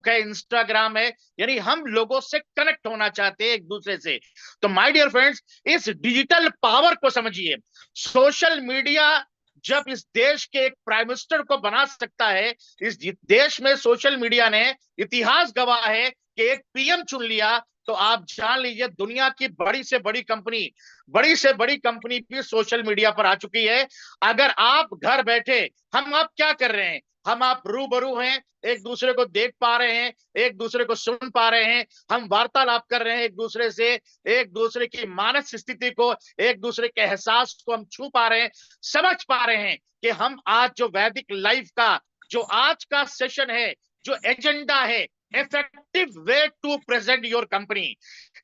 Facebook है, Instagram है, यानी हम लोगों से कनेक्ट होना चाहते हैं एक दूसरे से। तो माय डियर फ्रेंड्स, इस डिजिटल पावर को समझिए। सोशल मीडिया जब इस देश के एक प्राइम मिनिस्टर को बना सकता है, इस देश में सोशल मीडिया ने, इतिहास गवाह है कि एक पीएम चुन लिया, तो आप जान लीजिए दुनिया की बड़ी से बड़ी कंपनी भी सोशल मीडिया पर आ चुकी है। अगर आप घर बैठे, हम आप क्या कर रहे हैं, हम आप रूबरू हैं, एक दूसरे को देख पा रहे हैं, एक दूसरे को सुन पा रहे हैं, हम वार्तालाप कर रहे हैं एक दूसरे से, एक दूसरे की मानसिक स्थिति को, एक दूसरे के एहसास को हम छू पा रहे हैं, समझ पा रहे हैं कि हम आज जो वैदिक लाइफ का जो आज का सेशन है, जो एजेंडा है, effective way to present your company.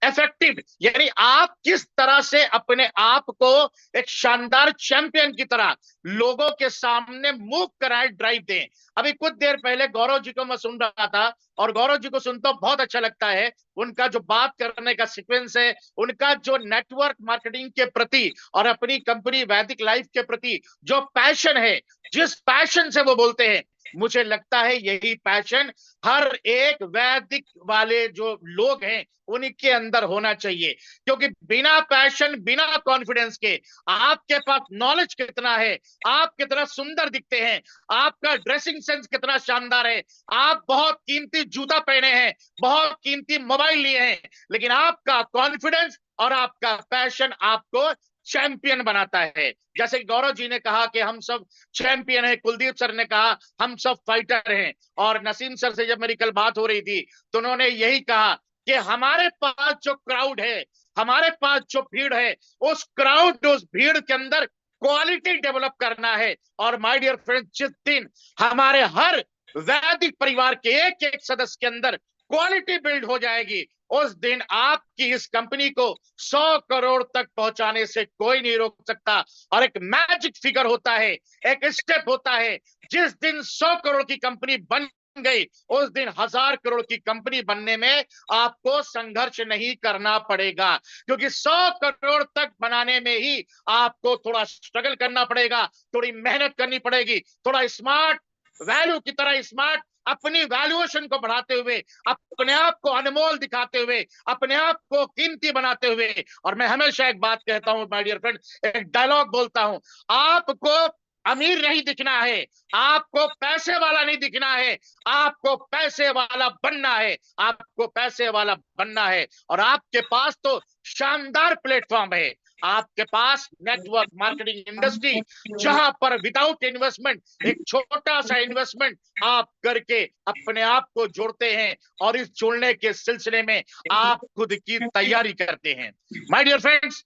Effective यानी आप किस तरह से अपने आप को एक शानदार चैंपियन की तरह लोगों के सामने मूव कराएं, ड्राइव दें। अभी कुछ देर पहले गौरव जी को मैं सुन रहा था, और गौरव जी को सुनता बहुत अच्छा लगता है। उनका जो बात करने का सीक्वेंस है, उनका जो नेटवर्क मार्केटिंग के प्रति और अपनी कंपनी वैदिक लाइफ के प्रति जो पैशन है, जिस पैशन से वो बोलते हैं, मुझे लगता है यही पैशन हर एक वैदिक वाले जो लोग हैं उनके अंदर होना चाहिए। क्योंकि बिना पैशन, बिना कॉन्फिडेंस के आपके पास नॉलेज कितना है, आप कितना सुंदर दिखते हैं, आपका ड्रेसिंग सेंस कितना शानदार है, आप बहुत कीमती जूता पहने हैं, बहुत कीमती मोबाइल लिए हैं, लेकिन आपका कॉन्फिडेंस और आपका पैशन आपको चैंपियन बनाता है। जैसे गौरव जी ने कहा कि हम सब चैंपियन है, कुलदीप सर ने कहा हम सब फाइटर हैं, और नसीम सर से जब मेरी कल बात हो रही थी तो उन्होंने यही कहा कि हमारे पास जो क्राउड है, हमारे पास जो भीड़ है, उस क्राउड, उस भीड़ के अंदर क्वालिटी डेवलप करना है। और माय डियर फ्रेंड, जिस दिन हमारे हर वैदिक परिवार के एक एक सदस्य के अंदर क्वालिटी बिल्ड हो जाएगी, उस दिन आपकी इस कंपनी को 100 करोड़ तक पहुंचाने से कोई नहीं रोक सकता। और एक मैजिक फिगर होता है, एक स्टेप होता है, जिस दिन 100 करोड़ की कंपनी बन गई, उस दिन 1000 करोड़ की कंपनी बनने में आपको संघर्ष नहीं करना पड़ेगा। क्योंकि 100 करोड़ तक बनाने में ही आपको थोड़ा स्ट्रगल करना पड़ेगा, थोड़ी मेहनत करनी पड़ेगी, थोड़ा स्मार्ट, वैल्यू की तरह स्मार्ट, अपनी वैल्यूएशन को बढ़ाते हुए, अपने आप को अनमोल दिखाते हुए, अपने आप को कीमती बनाते हुए। और मैं हमेशा एक बात कहता हूं माय डियर फ्रेंड, एक डायलॉग बोलता हूं, आपको अमीर नहीं दिखना है, आपको पैसे वाला नहीं दिखना है, आपको पैसे वाला बनना है, आपको पैसे वाला बनना है। और आपके पास तो शानदार प्लेटफॉर्म है, आपके पास नेटवर्क मार्केटिंग इंडस्ट्री, जहां पर विदाउट इन्वेस्टमेंट, एक छोटा सा इन्वेस्टमेंट आप करके अपने आप को जोड़ते हैं, और इस जोड़ने के सिलसिले में आप खुद की तैयारी करते हैं। माय डियर फ्रेंड्स,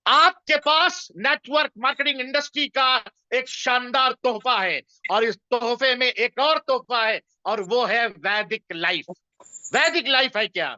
आपके पास नेटवर्क मार्केटिंग इंडस्ट्री का एक शानदार तोहफा है, और इस तोहफे में एक और तोहफा है, और वो है वैदिक लाइफ। वैदिक लाइफ है क्या?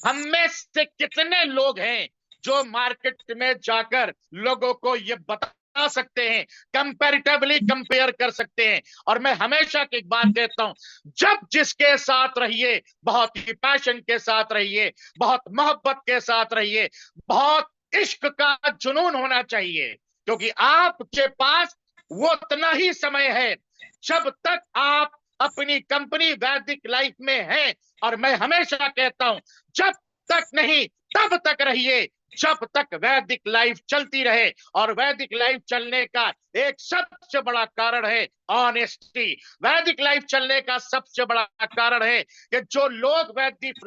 हम में से कितने लोग हैं जो मार्केट में जाकर लोगों को ये बता सकते हैं, कंपैरेटिवली कंपेयर कर सकते हैं? और मैं हमेशा की एक बात कहता हूं, जब जिसके साथ रहिए, बहुत ही पैशन के साथ रहिए, बहुत मोहब्बत के साथ रहिए, बहुत इश्क का जुनून होना चाहिए। क्योंकि आपके पास वो उतना ही समय है जब तक आप अपनी कंपनी वैदिक लाइफ में हैं। और मैं हमेशा कहता हूं, जब तक नहीं तब तक रहिए, जब तक वैदिक लाइफ चलती रहे। और वैदिक लाइफ चलने का एक सबसे बड़ा कारण है ऑनेस्टी। वैदिक लाइफ चलने का सबसे बड़ा कारण है कि जो लोग वैदिक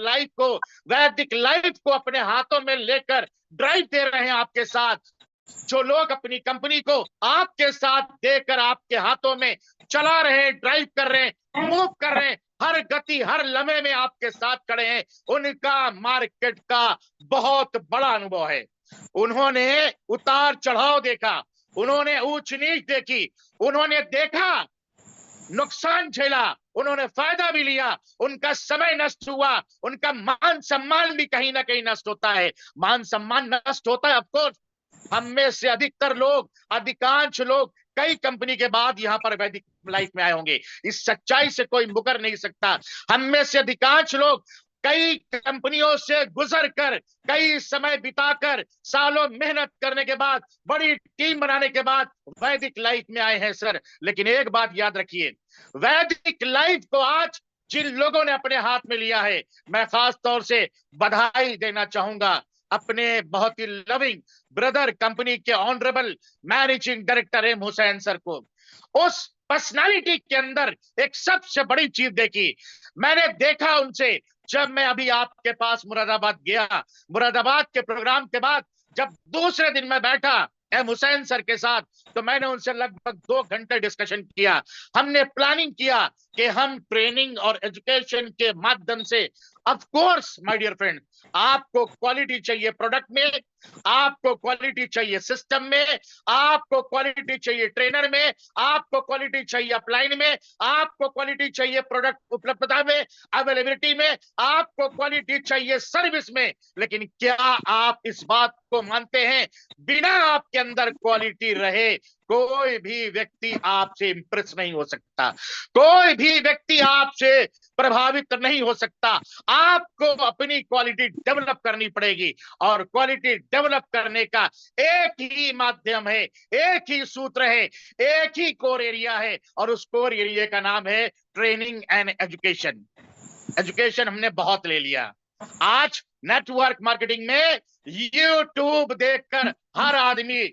लाइफ को अपने हाथों में लेकर ड्राइव दे रहे हैं आपके साथ, जो लोग अपनी कंपनी को आपके साथ देकर आपके हाथों में चला रहे हैं, ड्राइव कर रहे हैं, मूव कर रहे हैं, हर गति हर लम्हे में आपके साथ खड़े हैं, उनका मार्केट का बहुत बड़ा अनुभव है। उन्होंने उतार चढ़ाव देखा, उन्होंने ऊंच नीच देखी, उन्होंने देखा, नुकसान झेला, उन्होंने फायदा भी लिया, उनका समय नष्ट हुआ, उनका मान सम्मान भी कहीं ना कहीं नष्ट होता है। मान सम्मान नष्ट होता है, ऑफकोर्स। हम में से अधिकतर लोग, अधिकांश लोग कई कंपनी के बाद यहां पर वैदिक लाइफ में आए होंगे, इस सच्चाई से कोई मुकर नहीं सकता। हम में से अधिकांश लोग कई कंपनियों से गुजर कर, कई समय बिताकर, सालों मेहनत करने के बाद, बड़ी टीम बनाने के बाद वैदिक लाइफ में आए हैं सर। लेकिन एक बात याद रखिए, वैदिक लाइफ को आज जिन लोगों ने अपने हाथ में लिया है, मैं खास तौर से बधाई देना चाहूंगा अपने बहुत ही लविंग ब्रदर कंपनी के honourable managing director M Hussain sir को। उस पर्सनालिटी के अंदर एक सबसे बड़ी चीज देखी, मैंने देखा उनसे जब मैं अभी आपके पास मुरादाबाद गया, मुरादाबाद के प्रोग्राम के बाद जब दूसरे दिन मैं बैठा एम हुसैन सर के साथ, तो मैंने उनसे लगभग 2 घंटे डिस्कशन किया। हमने प्लानिंग किया कि हम ट्रेनिंग और एजुकेशन के माध्यम से, of course my dear friend, आपको क्वालिटी चाहिए प्रोडक्ट में, आपको क्वालिटी चाहिए सिस्टम में, आपको क्वालिटी चाहिए ट्रेनर में, आपको क्वालिटी चाहिए अपलाइन में, आपको क्वालिटी चाहिए प्रोडक्ट उपलब्धता में, अवेलेबिलिटी में, आपको क्वालिटी चाहिए सर्विस में। लेकिन क्या आप इस बात को मानते हैं, बिना आपके अंदर क्वालिटी रहे कोई भी व्यक्ति आपसे इंप्रेस नहीं हो सकता, कोई भी व्यक्ति आपसे प्रभावित नहीं हो सकता। आपको अपनी क्वालिटी डेवलप करनी पड़ेगी, और क्वालिटी डेवलप करने का एक ही माध्यम है, एक ही सूत्र है, एक ही कोर एरिया है, और उस कोर एरिया का नाम है ट्रेनिंग एंड एजुकेशन। एजुकेशन हमने बहुत ले लिया। आज नेटवर्क मार्केटिंग में यूट्यूब देखकर हर आदमी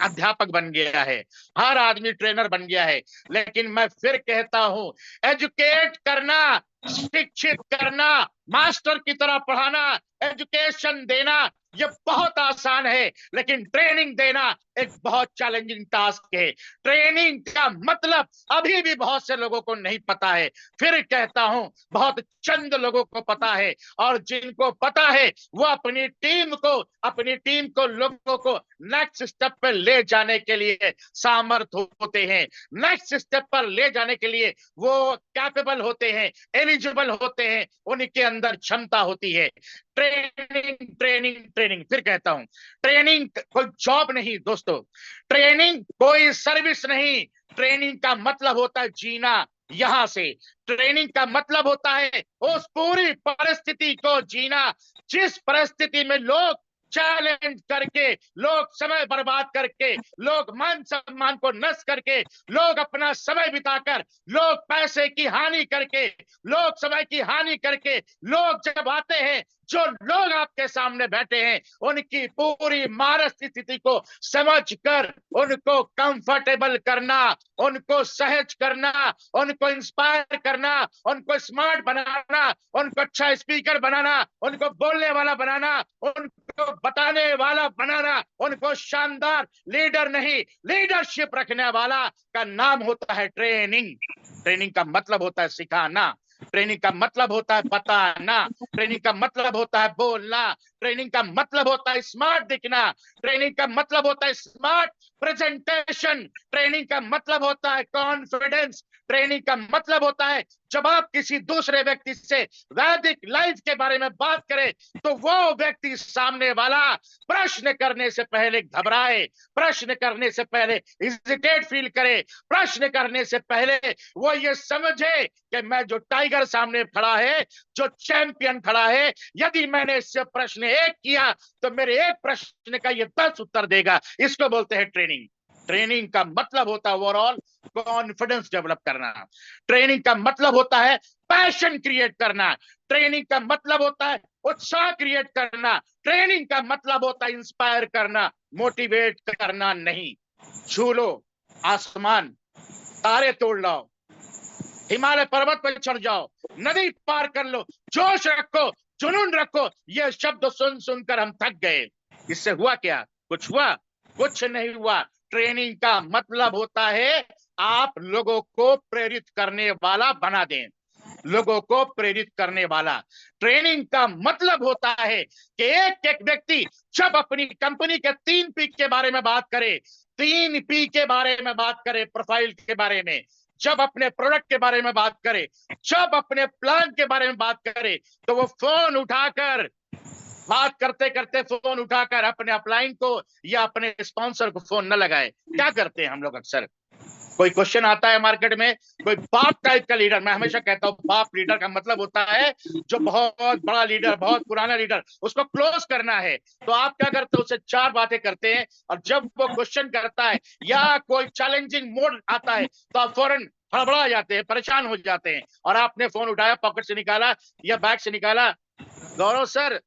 अध्यापक बन गया है, हर आदमी ट्रेनर बन गया है। लेकिन मैं फिर कहता हूं, एजुकेट करना, शिक्षित करना, मास्टर की तरह पढ़ाना, एजुकेशन देना, ये बहुत आसान है, लेकिन ट्रेनिंग देना एक बहुत चैलेंजिंग टास्क है। ट्रेनिंग का मतलब अभी भी बहुत से लोगों को नहीं पता है। फिर कहता हूं, बहुत चंद लोगों को पता है, और जिनको पता है वो अपनी टीम को लोगों को नेक्स्ट स्टेप पर ले जाने के लिए सामर्थ होते हैं, नेक्स्ट स्टेप पर ले जाने के लिए वो कैपेबल होते हैं, एलिजिबल होते हैं, उनके अंदर क्षमता होती है। ट्रेनिंग ट्रेनिंग ट्रेनिंग, फिर कहता हूं, ट्रेनिंग कोई जॉब नहीं दोस्तों, ट्रेनिंग कोई सर्विस नहीं। ट्रेनिंग का मतलब होता है जीना यहां से। ट्रेनिंग का मतलब होता है उस पूरी परिस्थिति को जीना, जिस परिस्थिति में लोग चैलेंज करके, लोग समय बर्बाद करके, लोग मान सम्मान को नष्ट करके, लोग अपना समय बिताकर, लोग पैसे की हानि करके, लोग समय की हानि करके, लोग जब आते हैं, जो लोग आपके सामने बैठे हैं, उनकी पूरी मानसिक स्थिति को समझकर उनको कंफर्टेबल करना, उनको सहज करना, उनको इंस्पायर करना, उनको स्मार्ट बनाना, उनको अच्छा स्पीकर बनाना, उनको बोलने वाला बनाना, उनको बताने वाला बनाना, उनको शानदार लीडर नहीं लीडरशिप रखने वाला का नाम होता है ट्रेनिंग। ट्रेनिंग का मतलब होता है सिखाना, ट्रेनिंग का मतलब होता है बताना, ट्रेनिंग का मतलब होता है बोलना, ट्रेनिंग का मतलब होता है स्मार्ट दिखना, ट्रेनिंग का मतलब होता है स्मार्ट प्रेजेंटेशन, ट्रेनिंग का मतलब होता है कॉन्फिडेंस, ट्रेनिंग का मतलब होता है जब आप किसी दूसरे व्यक्ति से वैदिक लाइफ के बारे में बात करें, तो वो व्यक्ति सामने वाला प्रश्न करने से पहले घबराए, प्रश्न करने से पहले हेजिटेट फील करे, प्रश्न करने से पहले वो ये समझे कि मैं जो टाइगर सामने खड़ा है, जो चैंपियन खड़ा है, यदि मैंने इससे प्रश्न एक किया तो मेरे एक प्रश्न का ये 10 उत्तर देगा। इसको बोलते हैं ट्रेनिंग। ट्रेनिंग का मतलब होता है ओवरऑल कॉन्फिडेंस डेवलप करना, ट्रेनिंग का मतलब होता है पैशन क्रिएट करना, ट्रेनिंग का मतलब होता है उत्साह क्रिएट करना, ट्रेनिंग का मतलब होता है इंस्पायर करना, मोटिवेट करना नहीं। छू लो आसमान, तारे तोड़ लाओ, हिमालय पर्वत पर चढ़ जाओ, नदी पार कर लो, जोश रखो, जुनून रखो, ये शब्द सुन सुनकर हम थक गए। इससे हुआ क्या? कुछ हुआ? कुछ नहीं हुआ। ट्रेनिंग का मतलब होता है आप लोगों को प्रेरित करने वाला बना दें, लोगों को प्रेरित करने वाला। ट्रेनिंग का मतलब होता है कि एक एक व्यक्ति जब अपनी कंपनी के 3 P के बारे में बात करे, 3 P के बारे में बात करे, प्रोफाइल के बारे में, जब अपने प्रोडक्ट के बारे में बात करे, जब अपने प्लान के बारे में बात करे, तो वो फोन उठाकर, बात करते करते फोन उठाकर अपने अपलाइन को या अपने स्पॉन्सर को फोन न लगाए। क्या करते हैं हम लोग अक्सर? कोई क्वेश्चन आता है मार्केट में, कोई बाप टाइप का लीडर, मैं हमेशा कहता हूं बाप लीडर का मतलब होता है जो बहुत बड़ा लीडर, बहुत पुराना लीडर, उसको क्लोज करना है। तो आप क्या करते हो? उससे 4 बातें करते हैं, और जब वो क्वेश्चन करता है या कोई चैलेंजिंग मोड आता है, तो आप फौरन हड़बड़ा जाते हैं, परेशान हो जाते हैं। और आपने फोन उठाया, पॉकेट से निकाला या बैग से निकाला, गौरव सर,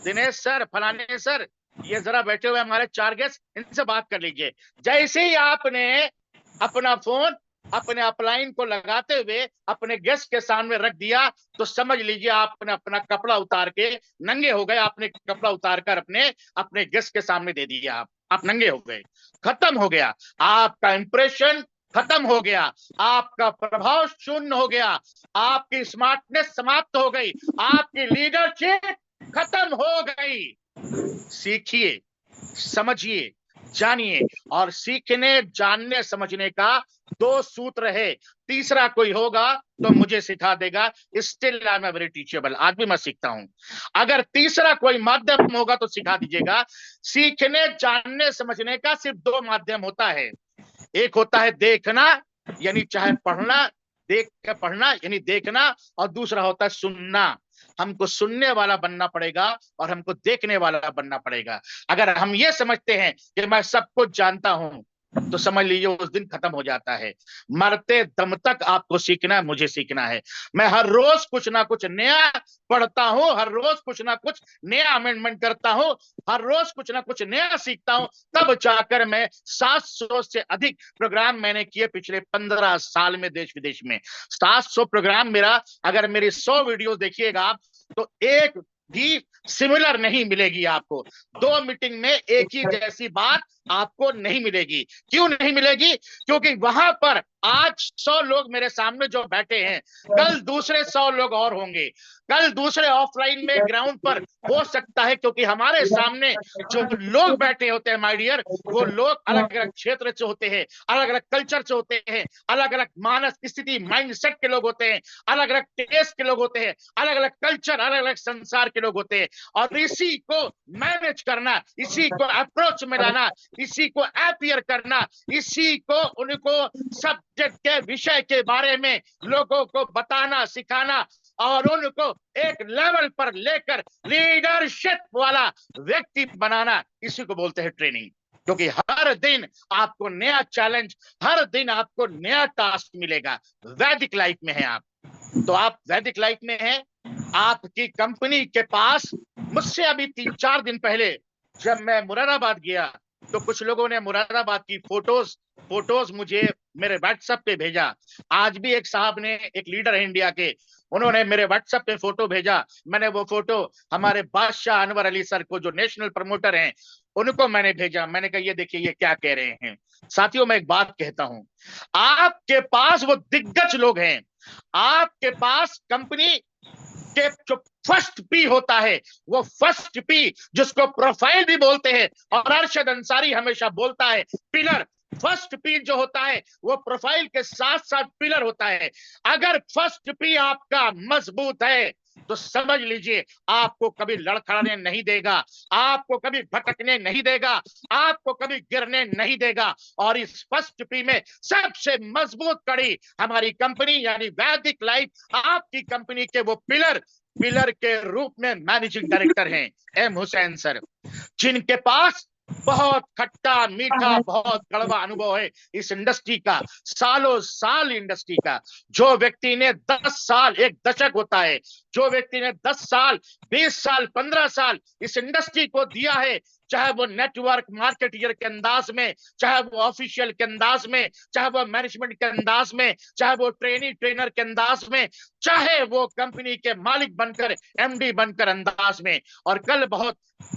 दिनेश सर, फलाने सर, ये जरा बैठे हुए हमारे 4 गेस्ट, इनसे बात कर लीजिए। जैसे ही आपने अपना फोन अपने अपलाइन को लगाते हुए अपने गेस्ट के सामने रख दिया, तो समझ लीजिए आपने अपना कपड़ा उतार के नंगे हो गए। आपने कपड़ा उतार कर अपने अपने गेस्ट के सामने दे दिया। आप नंगे हो गए, खत्म हो गया आपका इंप्रेशन, खत्म हो गया आपका प्रभाव, शून्य हो गया, आपकी स्मार्टनेस समाप्त हो गई, आपकी लीडरशिप खत्म हो गई। सीखिए, समझिए, जानिए। और सीखने, जानने, समझने का 2 सूत्र है। तीसरा कोई होगा तो मुझे सिखा देगा। Still I am very teachable, आज भी मैं सीखता हूं। अगर तीसरा कोई माध्यम होगा तो सिखा दीजिएगा। सीखने, जानने, समझने का सिर्फ 2 माध्यम होता है। एक होता है देखना, यानी चाहे पढ़ना, देख के पढ़ना यानी देखना, और दूसरा होता है सुनना। हमको सुनने वाला बनना पड़ेगा और हमको देखने वाला बनना पड़ेगा। अगर हम ये समझते हैं कि मैं सब कुछ जानता हूं, तो समझ लीजिए उस दिन खत्म हो जाता है। मरते दम तक आपको सीखना है, मुझे सीखना है। मैं हर रोज कुछ ना कुछ नया पढ़ता हूं, हर रोज कुछ ना कुछ नया अमेंडमेंट करता हूं, हर रोज कुछ ना कुछ नया सीखता हूं। तब जाकर मैं 700 से अधिक प्रोग्राम मैंने किए पिछले 15 साल में, देश विदेश में 700 प्रोग्राम। मेरा अगर मेरी 100 वीडियो देखिएगा आप, तो एक भी सिमिलर नहीं मिलेगी आपको। 2 मीटिंग में एक ही जैसी बात आपको नहीं मिलेगी। क्यों नहीं मिलेगी? क्योंकि वहां पर आज 100 लोग मेरे सामने जो बैठे हैं, कल दूसरे 100 लोग और होंगे, कल दूसरे ऑफलाइन में ग्राउंड पर हो सकता है। क्योंकि हमारे सामने जो लोग बैठे होते हैं माय डियर, वो लोग अलग अलग क्षेत्र से होते हैं, अलग अलग कल्चर से होते हैं, अलग अलग मानस स्थिति माइंडसेट के लोग होते हैं, अलग अलग टेस्ट के लोग होते हैं, अलग अलग कल्चर, अलग अलग संसार के लोग होते हैं। और इसी को मैनेज करना, इसी को अप्रोच में लाना, इसी को अपियर करना, इसी को उनको सब्जेक्ट के विषय के बारे में लोगों को बताना, सिखाना, और उनको एक लेवल पर लेकर लीडरशिप वाला व्यक्ति बनाना, इसी को बोलते हैं ट्रेनिंग। क्योंकि हर दिन आपको नया चैलेंज, हर दिन आपको नया टास्क मिलेगा। वैदिक लाइफ में है आप, तो आप वैदिक लाइफ में हैं, आपकी कंपनी के पास। मुझसे अभी 3-4 दिन पहले जब मैं मुरादाबाद गया, तो कुछ लोगों ने मुरादाबाद की फोटोज मुझे मेरे व्हाट्सएप पे भेजा। आज भी एक साहब ने, एक लीडर है इंडिया के, उन्होंने मेरे व्हाट्सएप पे फोटो भेजा। मैंने वो फोटो हमारे बादशाह अनवर अली सर को, जो नेशनल प्रमोटर हैं, उनको मैंने भेजा। मैंने कहा ये देखिए ये क्या कह रहे हैं। साथियों, मैं एक बात कहता हूं, आपके पास वो दिग्गज लोग हैं, आपके पास कंपनी के जो फर्स्ट पी होता है, वो फर्स्ट पी जिसको प्रोफाइल भी बोलते हैं, और अरशद अंसारी हमेशा बोलता है पिलर। फर्स्ट पी जो होता है वो प्रोफाइल के साथ साथ पिलर होता है। अगर फर्स्ट पी आपका मजबूत है, तो समझ लीजिए आपको कभी लड़खड़ाने नहीं देगा, आपको कभी भटकने नहीं देगा, आपको कभी गिरने नहीं देगा। और इस फर्स्ट पी में सबसे मजबूत कड़ी हमारी कंपनी यानी वैदिक लाइफ, आपकी कंपनी के वो पिलर के रूप में मैनेजिंग डायरेक्टर हैं एम हुसैन सर, जिनके पास बहुत खट्टा मीठा, बहुत कड़वा अनुभव है इस इंडस्ट्री का, सालों साल इंडस्ट्री का। जो व्यक्ति ने 10 साल, एक दशक होता है, जो व्यक्ति ने 10 साल, 20 साल, 15 साल इस इंडस्ट्री को दिया है, चाहे वो नेटवर्क मार्केटियर के अंदाज में, चाहे वो ऑफिशियल के अंदाज में, चाहे वो मैनेजमेंट के अंदाज में, चाहे वो ट्रेनर के अंदाज में, चाहे वो कंपनी के मालिक बनकर, एमडी बनकर अंदाज में। और कल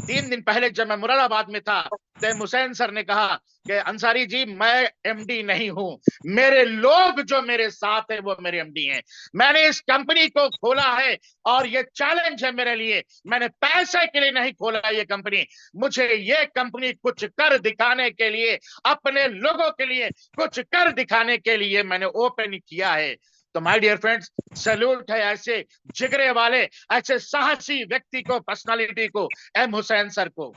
3 दिन पहले जब मैं मुरादाबाद में था, तो हुसैन सर ने कहा कि अंसारी जी, मैं एमडी नहीं हूं, मेरे लोग जो मेरे साथ है वो मेरे एमडी हैं। मैंने इस कंपनी को खोला है और ये चैलेंज है मेरे लिए। मैंने पैसे के लिए नहीं खोला ये कंपनी, मुझे ये कंपनी कुछ कर दिखाने के लिए, अपने लोगों के लिए कुछ कर दिखाने के लिए मैंने ओपन किया है। तो माय डियर फ्रेंड्स, सैल्यूट है ऐसे जिगरे वाले, ऐसे साहसी व्यक्ति को, पर्सनालिटी को, एम हुसैन सर को,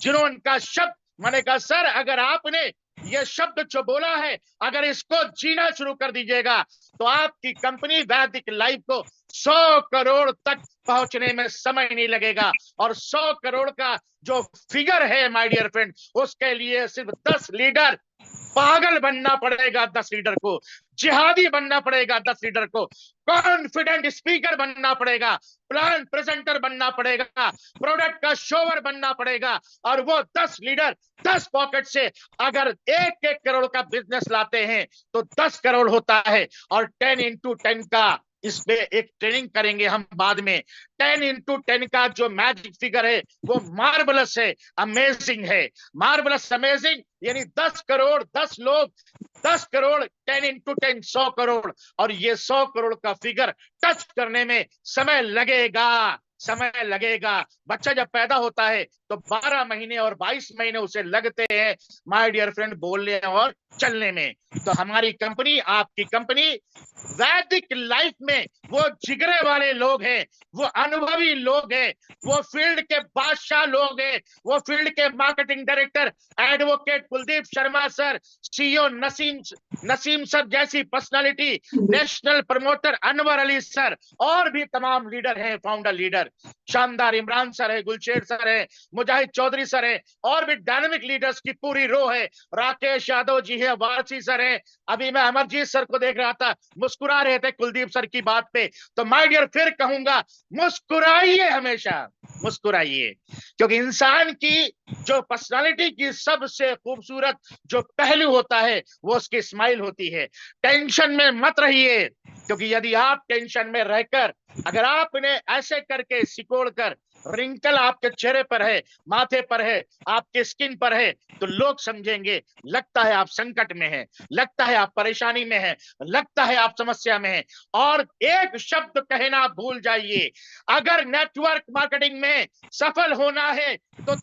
जिन्होंने का शब्द, मैंने कहा सर अगर आपने ये शब्द जो बोला है, अगर इसको जीना शुरू कर दीजिएगा, तो आपकी कंपनी वैदिक लाइफ को 100 करोड़ तक पहुंचने में समय नहीं लगेगा। और 100 करोड़ का जो फिगर है माय डियर फ्रेंड, उसके लिए सिर्फ 10 लीडर, पागल बनना पड़ेगा 10 लीडर को, जिहादी बनना पड़ेगा 10 लीडर को, कॉन्फिडेंट स्पीकर बनना पड़ेगा, प्लान प्रेजेंटर बनना पड़ेगा, प्रोडक्ट का शोवर बनना पड़ेगा। और वो 10 लीडर 10 पॉकेट से अगर 1-1 करोड़ का बिजनेस लाते हैं तो 10 करोड़ होता है। और 10 into 10 का इसमें एक ट्रेनिंग करेंगे हम बाद में। 10 into 10 का जो मैजिक फिगर है वो मार्वलस है, अमेजिंग है। मार्वलस अमेजिंग यानी 10 करोड़ 10 लोग 10 करोड़ 10 into 10 100 करोड़। और ये 100 करोड़ का फिगर टच करने में समय लगेगा, समय लगेगा। बच्चा जब पैदा होता है तो 12 महीने और 22 महीने उसे लगते हैं माय डियर फ्रेंड बोलने और चलने में। तो हमारी कंपनी, आपकी कंपनी वैदिक लाइफ में वो जिगरे वाले लोग हैं, वो अनुभवी लोग हैं, वो फील्ड के बादशाह लोग हैं, वो फील्ड के marketing director advocate Kuldeep Sharma sir, CEO Naseem sir जैसी personality, national promoter Anwar Ali sir, और भी तमाम लीडर हैं, फाउंडर लीडर शानदार इमरान सर है, गुलशेर सर है, मुजाहिद चौधरी सर है, और भी डायनेमिक लीडर्स की पूरी रो है। राकेश यादव जी है, वारसी सर है। अभी मैं अमरजीत सर को देख रहा था, मुस्कुरा रहे थे कुलदीप सर की बात पे। तो माय डियर फिर कहूंगा, मुस्कुराइए, हमेशा मुस्कुराइए, क्योंकि इंसान की जो पर्सनालिटी की सबसे खूबसूरत जो पहलू होता है वो उसकी स्माइल होती है। टेंशन में मत रहिए, क्योंकि यदि आप टेंशन में रहकर अगर आपने ऐसे करके सिकोड़ कर रिंकल आपके चेहरे पर है, माथे पर है, आपके स्किन पर है, तो लोग समझेंगे लगता है आप संकट में हैं, लगता है आप परेशानी में हैं, लगता है आप समस्या में हैं। और एक शब्द कहना भूल जाइए, अगर नेटवर्क मार्केटिंग में सफल होना है तो